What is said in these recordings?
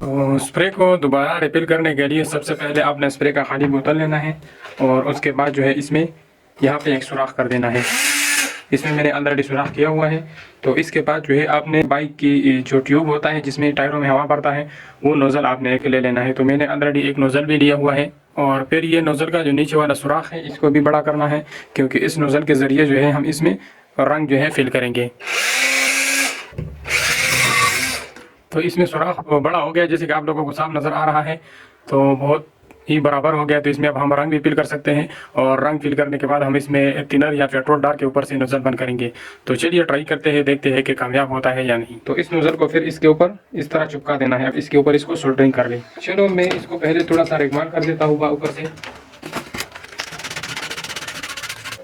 तो स्प्रे को दोबारा रिफिल करने के लिए सबसे पहले आपने स्प्रे का खाली बोतल लेना है और उसके बाद जो है इसमें यहाँ पे एक सुराख कर देना है। इसमें मैंने ऑलरेडी सुराख किया हुआ है। तो इसके बाद जो है आपने बाइक की जो ट्यूब होता है जिसमें टायरों में हवा भरता है वो नोज़ल आपने एक ले लेना है। तो मैंने ऑलरेडी एक नोज़ल भी लिया हुआ है और फिर ये नोज़ल का जो नीचे वाला सुराख है इसको भी बड़ा करना है, क्योंकि इस नोज़ल के ज़रिए जो है हम इसमें रंग जो है फिल करेंगे। तो इसमें सुराख बड़ा हो गया, जैसे कि आप लोगों को साफ नज़र आ रहा है, तो बहुत ही बराबर हो गया। तो इसमें अब हम रंग भी फिल कर सकते हैं और रंग फिल करने के बाद हम इसमें थिनर या पेट्रोल डाल के ऊपर से नोज़ल बंद करेंगे। तो चलिए ट्राई करते हैं, देखते हैं कि कामयाब होता है या नहीं। तो इस नोज़ल को फिर इसके ऊपर इस तरह चिपका देना है। अब इसके ऊपर इसको सोल्डरिंग कर लें। चलो मैं इसको पहले थोड़ा सा रेगमाल कर देता हूँ ऊपर से।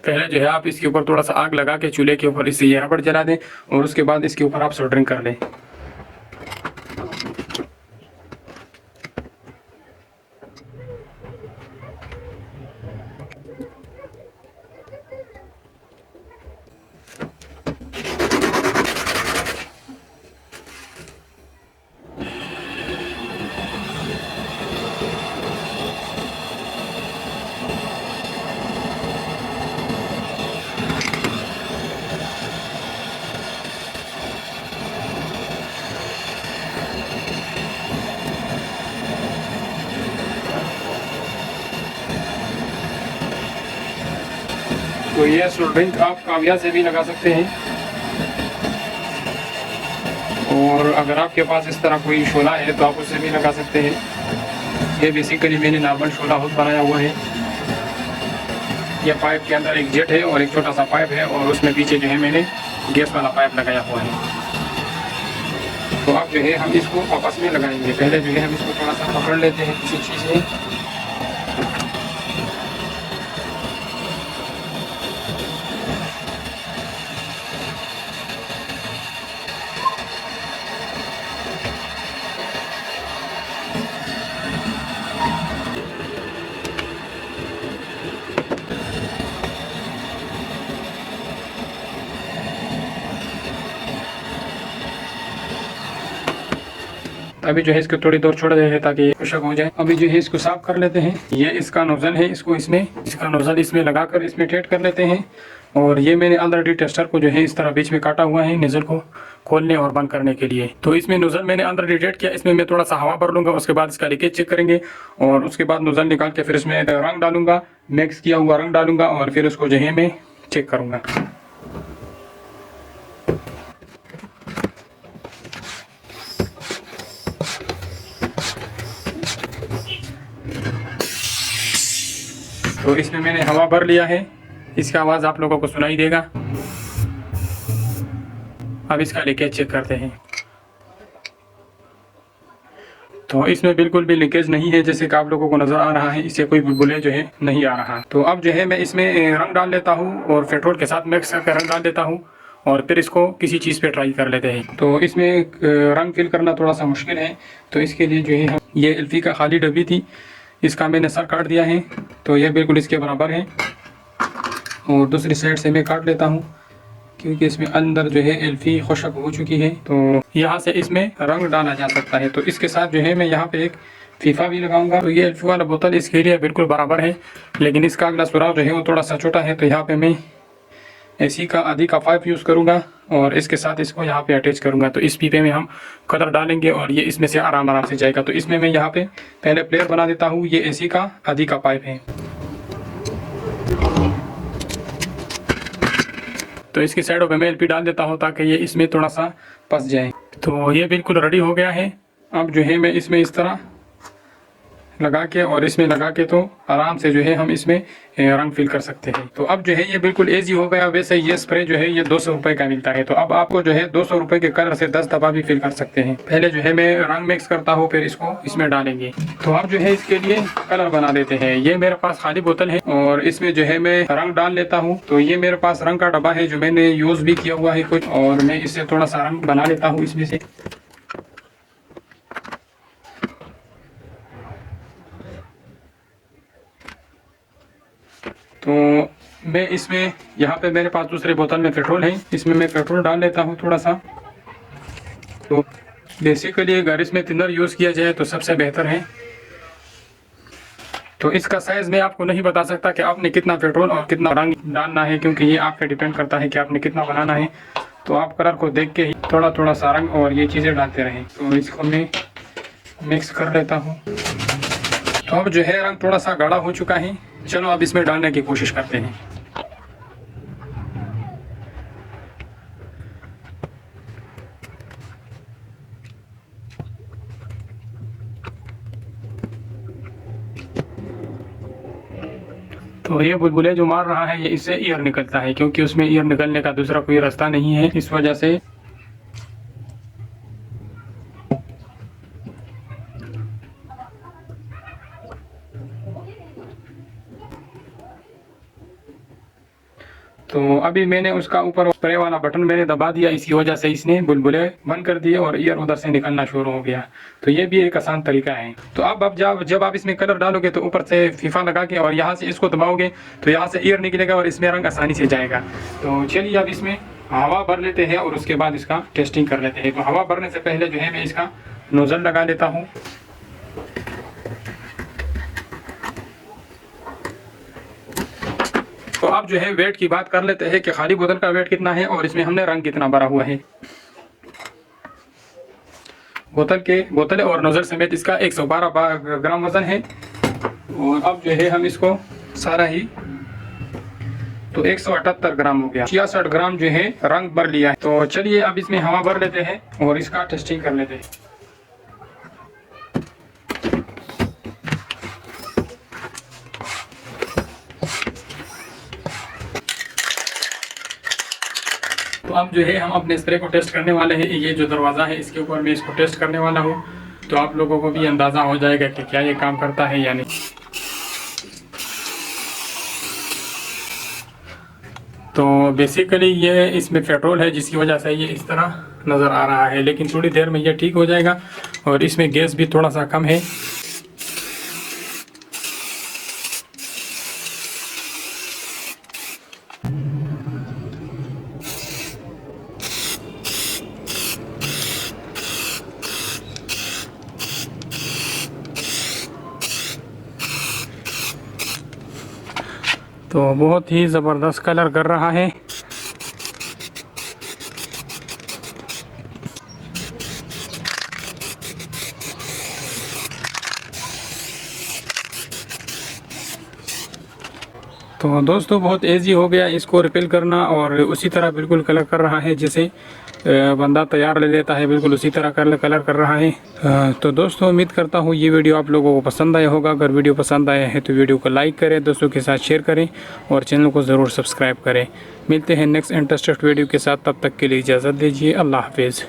पहले जो है आप इसके ऊपर थोड़ा सा आग लगा के चूल्हे के ऊपर इससे ये रबड़ जला दें और उसके बाद इसके ऊपर आप सोल्डरिंग कर लें। तो ये सोल्डरिंग आप काविया से भी लगा सकते हैं, और अगर आपके पास इस तरह कोई शोला है तो आप उससे भी लगा सकते हैं। ये बेसिकली मैंने नॉर्मल शोला हाउस बनाया हुआ है। ये पाइप के अंदर एक जेट है और एक छोटा सा पाइप है और उसमें पीछे जो है मैंने गैस वाला पाइप लगाया हुआ है। तो अब जो है हम इसको आपस में लगाएंगे। पहले जो है हम इसको थोड़ा सा पकड़ लेते हैं किसी चीज़ में। अभी जो है इसको थोड़ी देर छोड़ देते हैं ताकि ये खुशक हो जाए। अभी जो है इसको साफ कर लेते हैं। ये इसका नोजल है, इसका नोजल इसमें लगाकर इसमें ठेठ कर लेते हैं। और ये मैंने ऑलरेडी टेस्टर को जो है इस तरह बीच में काटा हुआ है नोजल को खोलने और बंद करने के लिए। तो इसमें नोजल मैंने ऑलरेडी ठेठ किया। इसमें मैं थोड़ा सा हवा भर लूंगा, उसके बाद इसका लीकेज चेक करेंगे और उसके बाद नोजल निकाल के फिर इसमें रंग डालूंगा, मिक्स किया हुआ रंग डालूंगा और फिर उसको जो है मैं चेक करूँगा। तो इसमें मैंने हवा भर लिया है, इसका आवाज़ आप लोगों को सुनाई देगा। अब इसका लीकेज चेक करते हैं। तो इसमें बिल्कुल भी लीकेज नहीं है, जैसे कि आप लोगों को नज़र आ रहा है। इससे कोई बुलबुले जो है नहीं आ रहा। तो अब जो है मैं इसमें रंग डाल लेता हूँ और पेट्रोल के साथ मिक्स करके रंग डाल देता हूँ और फिर इसको किसी चीज़ पे ट्राई कर लेते हैं। तो इसमें रंग फिल करना थोड़ा सा मुश्किल है, तो इसके लिए जो है हम ये एल्फी का खाली डब्बी थी, इसका मैंने सर काट दिया है। तो ये बिल्कुल इसके बराबर है और दूसरी साइड से मैं काट लेता हूँ क्योंकि इसमें अंदर जो है एल्फी खुशक हो चुकी है। तो यहाँ से इसमें रंग डाला जा सकता है। तो इसके साथ जो है मैं यहाँ पे एक फीफा भी लगाऊंगा। तो ये एल्फी वाला बोतल इसके लिए बिल्कुल बराबर है, लेकिन इसका अगला सुराख जो है वो थोड़ा सा छोटा है। तो यहाँ पे मैं एसी का आधी का पाइप यूज़ करूँगा और इसके साथ इसको यहाँ पे अटैच करूँगा। तो इस पीपे में हम कलर डालेंगे और ये इसमें से आराम आराम से जाएगा। तो इसमें मैं यहाँ पे पहले प्लेयर बना देता हूँ। ये एसी का आधी का पाइप है। तो इसकी साइडों पे मैं एलपी डाल देता हूँ ताकि ये इसमें थोड़ा सा फंस जाए। तो ये बिल्कुल रेडी हो गया है। अब जो है मैं इसमें इस तरह लगा के और इसमें लगा के तो आराम से जो है हम इसमें रंग फिल कर सकते हैं। तो अब जो है ये बिल्कुल ईजी हो गया। वैसे ये स्प्रे जो है ये 200 रुपये का मिलता है। तो अब आपको जो है 200 रुपये के कलर से 10 दफ़ा भी फिल कर सकते हैं। पहले जो है मैं रंग मिक्स करता हूँ, फिर इसको इसमें डालेंगे। तो अब जो है इसके लिए कलर बना देते हैं। ये मेरे पास खाली बोतल है और इसमें जो है मैं रंग डाल लेता हूँ। तो ये मेरे पास रंग का डब्बा है जो मैंने यूज़ भी किया हुआ है कुछ, और मैं इससे थोड़ा सा रंग बना लेता हूँ इसमें से। तो मैं इसमें यहाँ पे मेरे पास दूसरे बोतल में पेट्रोल है, इसमें मैं पेट्रोल डाल लेता हूँ थोड़ा सा। तो बेसिकली अगर इसमें थिनर यूज़ किया जाए तो सबसे बेहतर है। तो इसका साइज़ मैं आपको नहीं बता सकता कि आपने कितना पेट्रोल और कितना रंग डालना है, क्योंकि ये आप पे डिपेंड करता है कि आपने कितना बनाना है। तो आप कलर को देख के ही थोड़ा थोड़ा सा रंग और ये चीज़ें डालते रहें। तो इसको मैं मिक्स कर लेता हूँ। तो अब जो है रंग थोड़ा सा गाढ़ा हो चुका है। चलो अब इसमें डालने की कोशिश करते हैं। तो ये बुलबुले जो मार रहा है ये इससे एयर निकलता है, क्योंकि उसमें एयर निकलने का दूसरा कोई रास्ता नहीं है, इस वजह से। तो अभी मैंने उसका ऊपर स्प्रे वाला बटन मैंने दबा दिया, इसी वजह से इसने बुलबुले बंद कर दिए और एयर उधर से निकलना शुरू हो गया। तो ये भी एक आसान तरीका है। तो अब जब आप इसमें कलर डालोगे तो ऊपर से फीफा लगा के और यहाँ से इसको दबाओगे तो यहाँ से एयर निकलेगा और इसमें रंग आसानी से जाएगा। तो चलिए अब इसमें हवा भर लेते हैं और उसके बाद इसका टेस्टिंग कर लेते हैं। तो हवा भरने से पहले जो है मैं इसका नोजल लगा लेता हूँ। तो अब जो है वेट की बात कर लेते हैं कि खाली बोतल का वेट कितना है और इसमें हमने रंग कितना भरा हुआ है। बोतल और नोजल समेत इसका 112 ग्राम वजन है। और अब जो है हम इसको सारा ही तो 178 ग्राम हो गया। 66 ग्राम जो है रंग भर लिया है। तो चलिए अब इसमें हवा भर लेते हैं और इसका टेस्टिंग कर लेते हैं। तो अब जो है हम अपने स्प्रे को टेस्ट करने वाले हैं। ये जो दरवाज़ा है इसके ऊपर मैं इसको टेस्ट करने वाला हूँ, तो आप लोगों को भी अंदाज़ा हो जाएगा कि क्या ये काम करता है या नहीं। तो बेसिकली ये इसमें पेट्रोल है जिसकी वजह से ये इस तरह नज़र आ रहा है, लेकिन थोड़ी देर में ये ठीक हो जाएगा। और इसमें गैस भी थोड़ा सा कम है। तो बहुत ही ज़बरदस्त कलर कर रहा है। तो दोस्तों बहुत इजी हो गया इसको रिपेल करना, और उसी तरह बिल्कुल कलर कर रहा है जैसे बंदा तैयार ले लेता है, बिल्कुल उसी तरह कलर कर रहा है। तो दोस्तों उम्मीद करता हूँ ये वीडियो आप लोगों को पसंद आया होगा। अगर वीडियो पसंद आया है तो वीडियो को लाइक करें, दोस्तों के साथ शेयर करें और चैनल को ज़रूर सब्सक्राइब करें। मिलते हैं नेक्स्ट इंटरेस्टेड वीडियो के साथ, तब तक के लिए इजाज़त दीजिए। अल्लाह हाफिज़।